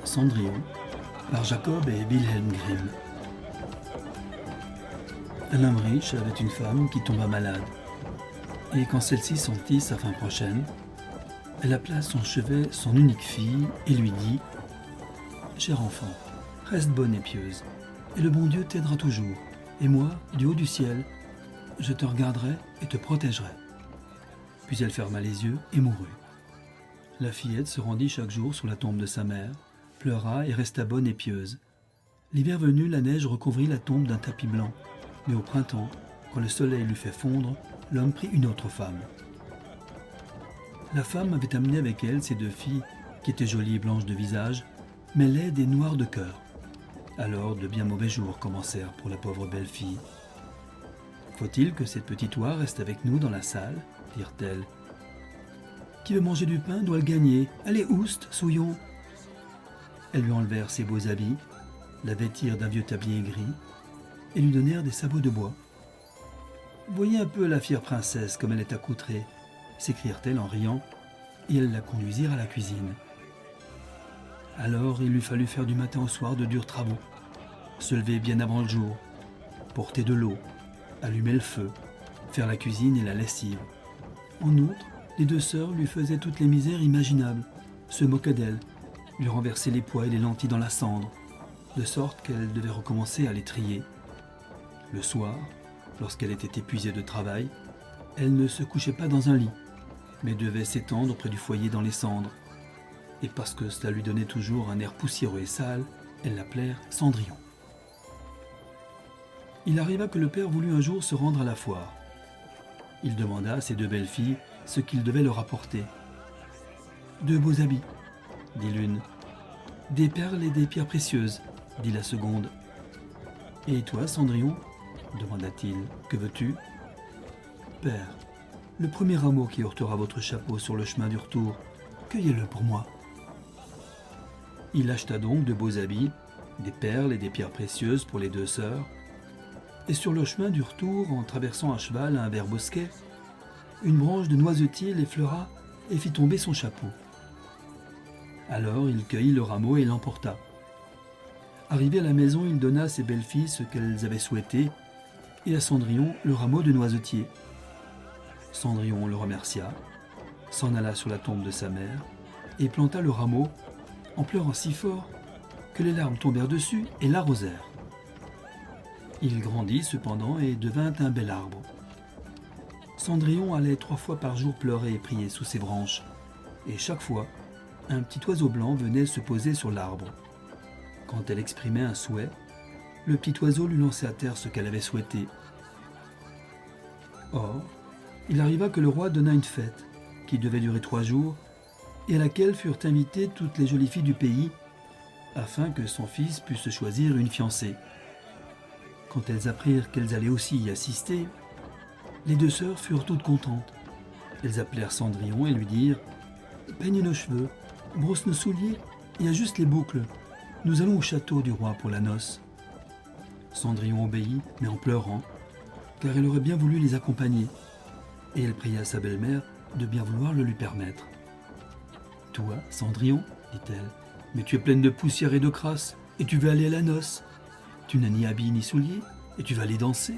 Cendrillon par Jacob et Wilhelm Grimm. Un homme riche avait une femme qui tomba malade. Et quand celle-ci sentit sa fin prochaine, elle appela à son chevet son unique fille et lui dit « Cher enfant, reste bonne et pieuse, et le bon Dieu t'aidera toujours, et moi, du haut du ciel, je te regarderai et te protégerai. » Puis elle ferma les yeux et mourut. La fillette se rendit chaque jour sur la tombe de sa mère, pleura et resta bonne et pieuse. L'hiver venu, la neige recouvrit la tombe d'un tapis blanc, mais au printemps, quand le soleil lui fait fondre, l'homme prit une autre femme. La femme avait amené avec elle ses deux filles, qui étaient jolies et blanches de visage, mais laides et noires de cœur. Alors de bien mauvais jours commencèrent pour la pauvre belle fille. « Faut-il que cette petite oie reste avec nous dans la salle ?» dirent-elles. « Qui veut manger du pain doit le gagner. Allez, ouste, souillons !» Elles lui enlevèrent ses beaux habits, la vêtirent d'un vieux tablier gris et lui donnèrent des sabots de bois. « Voyez un peu la fière princesse comme elle est accoutrée !» s'écrièrent-elles en riant, et elles la conduisirent à la cuisine. Alors il lui fallut faire du matin au soir de durs travaux, se lever bien avant le jour, porter de l'eau, allumer le feu, faire la cuisine et la lessive. En outre, les deux sœurs lui faisaient toutes les misères imaginables, se moquaient d'elle, lui renversaient les pois et les lentilles dans la cendre, de sorte qu'elle devait recommencer à les trier. Le soir, lorsqu'elle était épuisée de travail, elle ne se couchait pas dans un lit, mais devait s'étendre près du foyer dans les cendres. Et parce que cela lui donnait toujours un air poussiéreux et sale, elles l'appelèrent Cendrillon. Il arriva que le père voulut un jour se rendre à la foire. Il demanda à ses deux belles filles ce qu'il devait leur apporter. « Deux beaux habits, » dit l'une. « Des perles et des pierres précieuses, » dit la seconde. « Et toi, Cendrillon ?» demanda-t-il. « Que veux-tu ?»« Père, le premier rameau qui heurtera votre chapeau sur le chemin du retour, cueillez-le pour moi. » Il acheta donc de beaux habits, des perles et des pierres précieuses pour les deux sœurs, et sur le chemin du retour, en traversant à cheval un vert bosquet, une branche de noisetier l'effleura et fit tomber son chapeau. Alors il cueillit le rameau et l'emporta. Arrivé à la maison, il donna à ses belles filles ce qu'elles avaient souhaité, et à Cendrillon le rameau de noisetier. Cendrillon le remercia, s'en alla sur la tombe de sa mère, et planta le rameau, en pleurant si fort que les larmes tombèrent dessus et l'arrosèrent. Il grandit cependant et devint un bel arbre. Cendrillon allait 3 fois par jour pleurer et prier sous ses branches, et chaque fois, un petit oiseau blanc venait se poser sur l'arbre. Quand elle exprimait un souhait, le petit oiseau lui lançait à terre ce qu'elle avait souhaité. Or, il arriva que le roi donna une fête, qui devait durer 3 jours, et à laquelle furent invitées toutes les jolies filles du pays, afin que son fils puisse se choisir une fiancée. Quand elles apprirent qu'elles allaient aussi y assister, les deux sœurs furent toutes contentes. Elles appelèrent Cendrillon et lui dirent « Peigne nos cheveux, brosse nos souliers et ajuste les boucles. Nous allons au château du roi pour la noce. » Cendrillon obéit, mais en pleurant, car elle aurait bien voulu les accompagner, et elle pria sa belle-mère de bien vouloir le lui permettre. « Toi, Cendrillon, dit-elle, mais tu es pleine de poussière et de crasse, et tu veux aller à la noce. Tu n'as ni habits ni souliers, et tu vas aller danser. »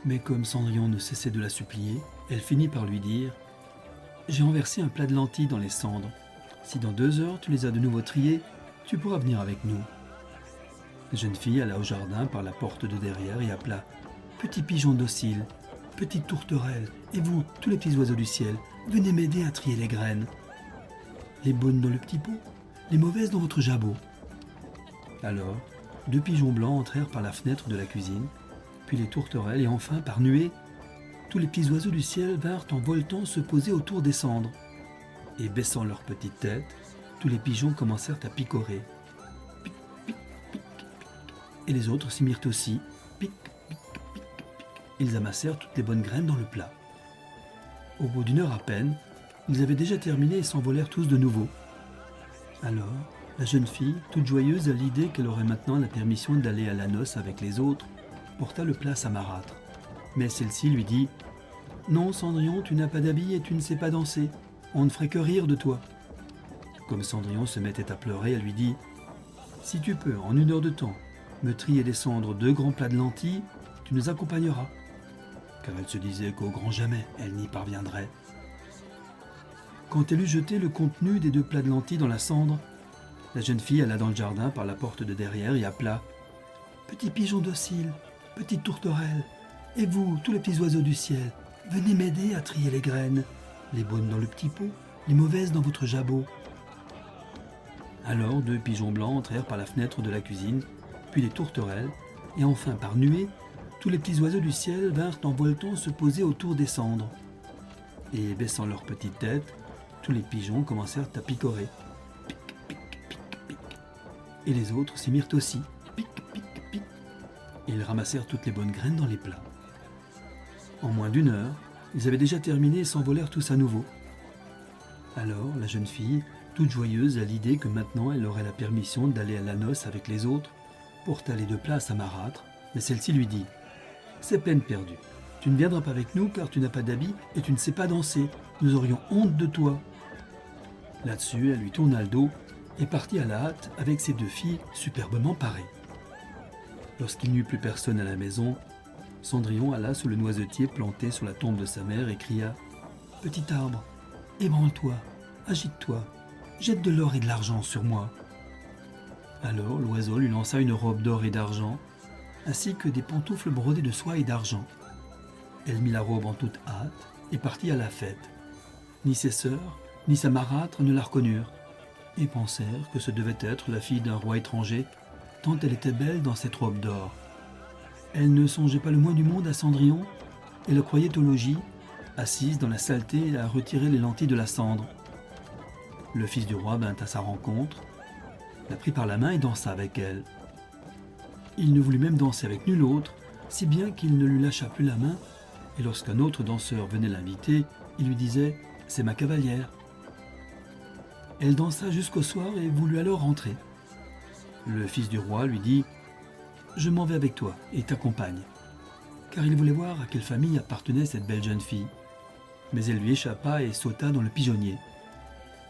Mais comme Cendrillon ne cessait de la supplier, elle finit par lui dire « J'ai renversé un plat de lentilles dans les cendres. Si dans 2 heures tu les as de nouveau triées, tu pourras venir avec nous. » La jeune fille alla au jardin par la porte de derrière et appela « Petit pigeon docile, petite tourterelle, et vous, tous les petits oiseaux du ciel, venez m'aider à trier les graines. Les bonnes dans le petit pot, les mauvaises dans votre jabot. » Alors, 2 pigeons blancs entrèrent par la fenêtre de la cuisine, puis les tourterelles, et enfin, par nuées, tous les petits oiseaux du ciel vinrent en voletant se poser autour des cendres. Et baissant leurs petites têtes, tous les pigeons commencèrent à picorer. Pic, pic, pic, pic. Et les autres s'y mirent aussi. Pic, pic, pic, pic. Ils amassèrent toutes les bonnes graines dans le plat. Au bout d'1 heure à peine, ils avaient déjà terminé et s'envolèrent tous de nouveau. Alors, la jeune fille, toute joyeuse à l'idée qu'elle aurait maintenant la permission d'aller à la noce avec les autres, porta le plat à sa marâtre. Mais celle-ci lui dit « Non, Cendrillon, tu n'as pas d'habit et tu ne sais pas danser. On ne ferait que rire de toi. » Comme Cendrillon se mettait à pleurer, elle lui dit « Si tu peux, en 1 heure de temps, me trier des cendres 2 grands plats de lentilles, tu nous accompagneras. » Car elle se disait qu'au grand jamais, elle n'y parviendrait. Quand elle eut jeté le contenu des 2 plats de lentilles dans la cendre, la jeune fille alla dans le jardin par la porte de derrière et appela « Petit pigeon docile, petite tourterelle, et vous, tous les petits oiseaux du ciel, venez m'aider à trier les graines, les bonnes dans le petit pot, les mauvaises dans votre jabot. » Alors 2 pigeons blancs entrèrent par la fenêtre de la cuisine, puis des tourterelles, et enfin par nuées, tous les petits oiseaux du ciel vinrent en voletant se poser autour des cendres. Et baissant leurs petites têtes, tous les pigeons commencèrent à picorer. Pic, pic, pic, pic. Et les autres s'y mirent aussi. Pic, pic, pic. Et ils ramassèrent toutes les bonnes graines dans les plats. En moins d'1 heure, ils avaient déjà terminé et s'envolèrent tous à nouveau. Alors la jeune fille, toute joyeuse à l'idée que maintenant elle aurait la permission d'aller à la noce avec les autres, porta les 2 plats à sa marâtre, mais celle-ci lui dit « C'est peine perdue. Tu ne viendras pas avec nous car tu n'as pas d'habit et tu ne sais pas danser. Nous aurions honte de toi. » Là-dessus, elle lui tourna le dos et partit à la hâte avec ses 2 filles superbement parées. Lorsqu'il n'y eut plus personne à la maison, Cendrillon alla sous le noisetier planté sur la tombe de sa mère et cria « Petit arbre, ébranle-toi, agite-toi, jette de l'or et de l'argent sur moi. » Alors l'oiseau lui lança une robe d'or et d'argent, ainsi que des pantoufles brodées de soie et d'argent. Elle mit la robe en toute hâte et partit à la fête. Ni ses sœurs, ni sa marâtre ne la reconnurent, et pensèrent que ce devait être la fille d'un roi étranger, tant elle était belle dans cette robe d'or. Elle ne songeait pas le moins du monde à Cendrillon, et le croyait au logis, assise dans la saleté à retirer les lentilles de la cendre. Le fils du roi vint à sa rencontre, la prit par la main et dansa avec elle. Il ne voulut même danser avec nul autre, si bien qu'il ne lui lâcha plus la main, et lorsqu'un autre danseur venait l'inviter, il lui disait « C'est ma cavalière ». Elle dansa jusqu'au soir et voulut alors rentrer. Le fils du roi lui dit « Je m'en vais avec toi et t'accompagne », car il voulait voir à quelle famille appartenait cette belle jeune fille. Mais elle lui échappa et sauta dans le pigeonnier.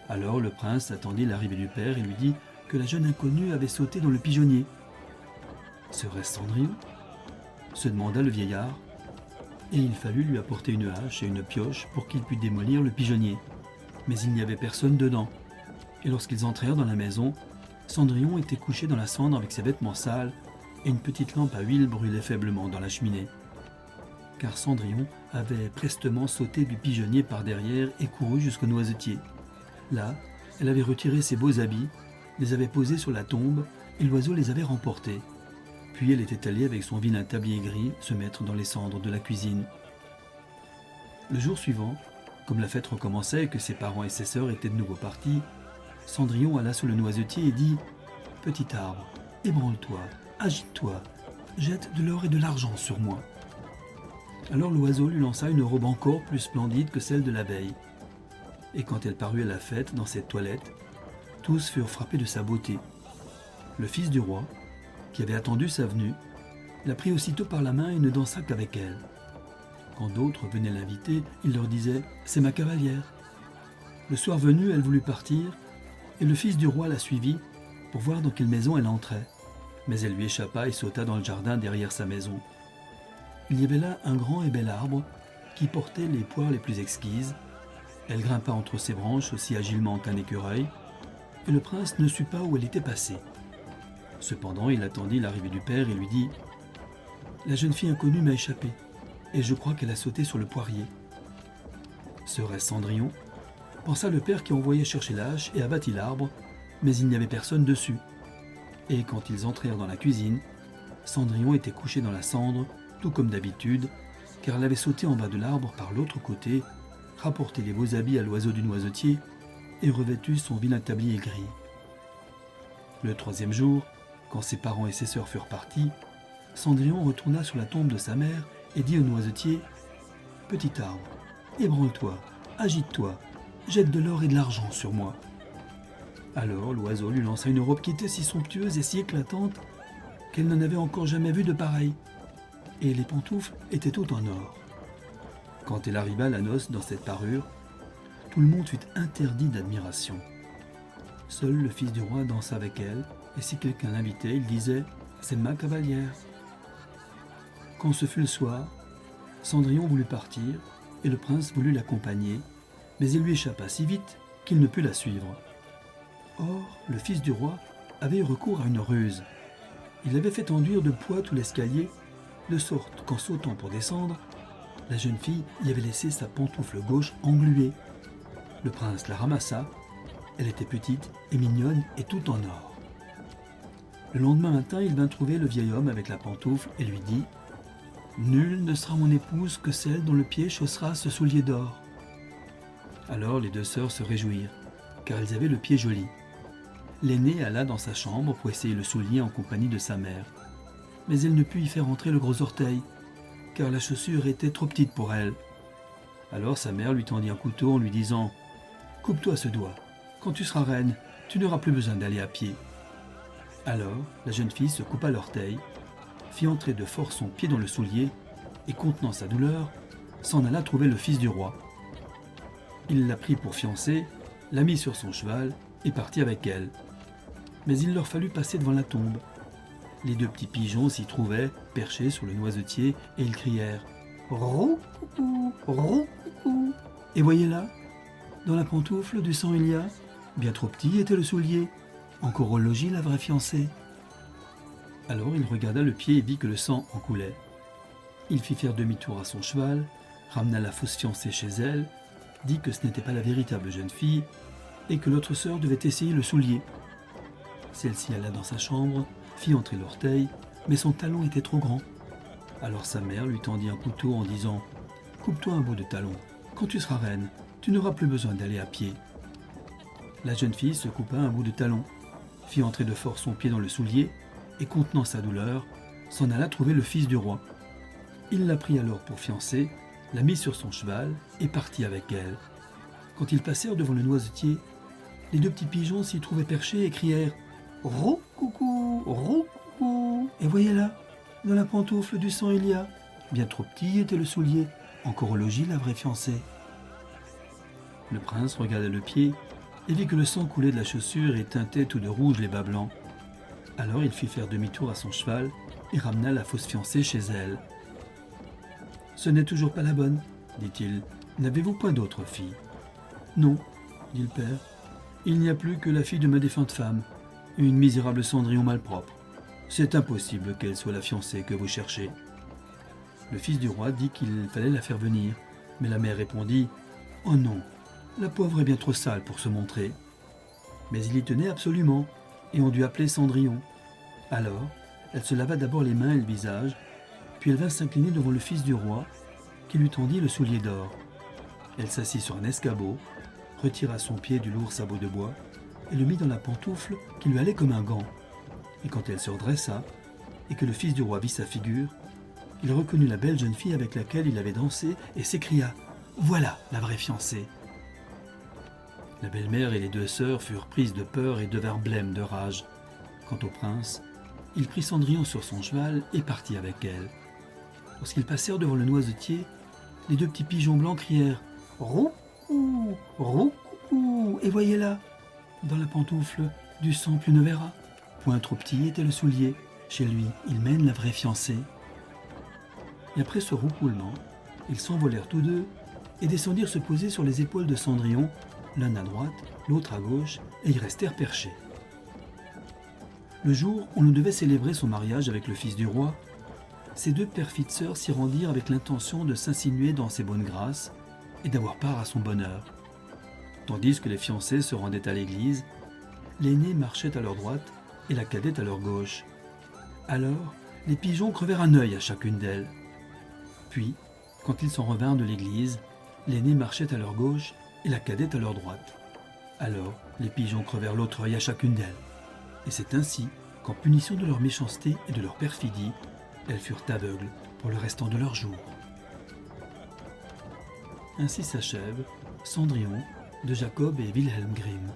Alors le prince attendit l'arrivée du père et lui dit que la jeune inconnue avait sauté dans le pigeonnier. « Serait-ce Cendrillon ?» se demanda le vieillard, et il fallut lui apporter une hache et une pioche pour qu'il pût démolir le pigeonnier. Mais il n'y avait personne dedans, et lorsqu'ils entrèrent dans la maison, Cendrillon était couché dans la cendre avec ses vêtements sales, et une petite lampe à huile brûlait faiblement dans la cheminée. Car Cendrillon avait prestement sauté du pigeonnier par derrière et couru jusqu'au noisetier. Là, elle avait retiré ses beaux habits, les avait posés sur la tombe, et l'oiseau les avait remportés. Puis elle était allée avec son vilain tablier gris se mettre dans les cendres de la cuisine. Le jour suivant, comme la fête recommençait et que ses parents et ses sœurs étaient de nouveau partis, Cendrillon alla sous le noisetier et dit « Petit arbre, ébranle-toi, agite-toi, jette de l'or et de l'argent sur moi. » Alors l'oiseau lui lança une robe encore plus splendide que celle de la veille. Et quand elle parut à la fête dans cette toilette, tous furent frappés de sa beauté. Le fils du roi, qui avait attendu sa venue, la prit aussitôt par la main et ne dansa qu'avec elle. Quand d'autres venaient l'inviter, il leur disait « C'est ma cavalière ». Le soir venu, elle voulut partir, et le fils du roi la suivit pour voir dans quelle maison elle entrait. Mais elle lui échappa et sauta dans le jardin derrière sa maison. Il y avait là un grand et bel arbre qui portait les poires les plus exquises. Elle grimpa entre ses branches aussi agilement qu'un écureuil, et le prince ne sut pas où elle était passée. Cependant, il attendit l'arrivée du père et lui dit « La jeune fille inconnue m'a échappé, et je crois qu'elle a sauté sur le poirier. » Serait-ce Cendrillon ? Pensa le père qui envoyait chercher la hache et abattit l'arbre, mais il n'y avait personne dessus. Et quand ils entrèrent dans la cuisine, Cendrillon était couchée dans la cendre, tout comme d'habitude, car elle avait sauté en bas de l'arbre par l'autre côté, rapporté les beaux habits à l'oiseau du noisetier et revêtu son vilain tablier gris. Le 3e jour, quand ses parents et ses sœurs furent partis, Cendrillon retourna sur la tombe de sa mère et dit au noisetier « Petit arbre, ébranle-toi, agite-toi, jette de l'or et de l'argent sur moi. » Alors l'oiseau lui lança une robe qui était si somptueuse et si éclatante qu'elle n'en avait encore jamais vu de pareille, et les pantoufles étaient toutes en or. Quand elle arriva à la noce dans cette parure, tout le monde fut interdit d'admiration. Seul le fils du roi dansa avec elle, et si quelqu'un l'invitait, il disait « C'est ma cavalière ». Quand ce fut le soir, Cendrillon voulut partir, et le prince voulut l'accompagner, mais il lui échappa si vite qu'il ne put la suivre. Or, le fils du roi avait eu recours à une ruse. Il avait fait enduire de poids tout l'escalier, de sorte qu'en sautant pour descendre, la jeune fille y avait laissé sa pantoufle gauche engluée. Le prince la ramassa. Elle était petite et mignonne et tout en or. Le lendemain matin, il vint trouver le vieil homme avec la pantoufle et lui dit « Nulle ne sera mon épouse que celle dont le pied chaussera ce soulier d'or. » Alors les deux sœurs se réjouirent, car elles avaient le pied joli. L'aînée alla dans sa chambre pour essayer le soulier en compagnie de sa mère. Mais elle ne put y faire entrer le gros orteil, car la chaussure était trop petite pour elle. Alors sa mère lui tendit un couteau en lui disant « Coupe-toi ce doigt. Quand tu seras reine, tu n'auras plus besoin d'aller à pied. » Alors la jeune fille se coupa l'orteil, fit entrer de force son pied dans le soulier, et contenant sa douleur, s'en alla trouver le fils du roi. Il la prit pour fiancée, la mit sur son cheval, et partit avec elle. Mais il leur fallut passer devant la tombe. Les deux petits pigeons s'y trouvaient, perchés sur le noisetier, et ils crièrent « Rou-coucou, rou-coucou !» Et voyez là, dans la pantoufle, du sang il y a. Bien trop petit était le soulier, encore au logis la vraie fiancée. Alors il regarda le pied et vit que le sang en coulait. Il fit faire demi-tour à son cheval, ramena la fausse fiancée chez elle, dit que ce n'était pas la véritable jeune fille, et que l'autre sœur devait essayer le soulier. Celle-ci alla dans sa chambre, fit entrer l'orteil, mais son talon était trop grand. Alors sa mère lui tendit un couteau en disant « Coupe-toi un bout de talon. Quand tu seras reine, tu n'auras plus besoin d'aller à pied. » La jeune fille se coupa un bout de talon, fit entrer de force son pied dans le soulier, et contenant sa douleur, s'en alla trouver le fils du roi. Il la prit alors pour fiancée, la mit sur son cheval, et partit avec elle. Quand ils passèrent devant le noisetier, les deux petits pigeons s'y trouvaient perchés et crièrent « Rou-coucou, rou-coucou !» Et voyez là, dans la pantoufle du sang il y a. Bien trop petit était le soulier, encore au logis la vraie fiancée. Le prince regarda le pied et vit que le sang coulait de la chaussure et teintait tout de rouge les bas blancs. Alors il fit faire demi-tour à son cheval et ramena la fausse fiancée chez elle. « Ce n'est toujours pas la bonne, dit-il. N'avez-vous point d'autre fille ? » « Non, dit le père. Il n'y a plus que la fille de ma défunte femme, une misérable Cendrillon malpropre. C'est impossible qu'elle soit la fiancée que vous cherchez. » Le fils du roi dit qu'il fallait la faire venir, mais la mère répondit « Oh non, la pauvre est bien trop sale pour se montrer. » Mais il y tenait absolument, et on dut appeler Cendrillon. Alors, elle se lava d'abord les mains et le visage, puis elle vint s'incliner devant le fils du roi, qui lui tendit le soulier d'or. Elle s'assit sur un escabeau, retira son pied du lourd sabot de bois, et le mit dans la pantoufle qui lui allait comme un gant. Et quand elle se redressa, et que le fils du roi vit sa figure, il reconnut la belle jeune fille avec laquelle il avait dansé, et s'écria « Voilà la vraie fiancée !» La belle-mère et les deux sœurs furent prises de peur et devinrent blêmes de rage. Quant au prince, il prit Cendrillon sur son cheval et partit avec elle. Lorsqu'ils passèrent devant le noisetier, les deux petits pigeons blancs crièrent « Rou-coucou, rou-coucou !» Et voyez là, dans la pantoufle, du sang plus ne verra. Point trop petit était le soulier. Chez lui, il mène la vraie fiancée. Et après ce roucoulement, ils s'envolèrent tous deux et descendirent se poser sur les épaules de Cendrillon, l'un à droite, l'autre à gauche, et y restèrent perchés. Le jour où l'on devait célébrer son mariage avec le fils du roi, ces deux perfides sœurs s'y rendirent avec l'intention de s'insinuer dans ses bonnes grâces et d'avoir part à son bonheur. Tandis que les fiancés se rendaient à l'église, l'aînée marchait à leur droite et la cadette à leur gauche. Alors, les pigeons crevèrent un œil à chacune d'elles. Puis, quand ils s'en revinrent de l'église, l'aînée marchait à leur gauche et la cadette à leur droite. Alors, les pigeons crevèrent l'autre œil à chacune d'elles. Et c'est ainsi qu'en punition de leur méchanceté et de leur perfidie, elles furent aveugles pour le restant de leurs jours. Ainsi s'achève Cendrillon de Jacob et Wilhelm Grimm.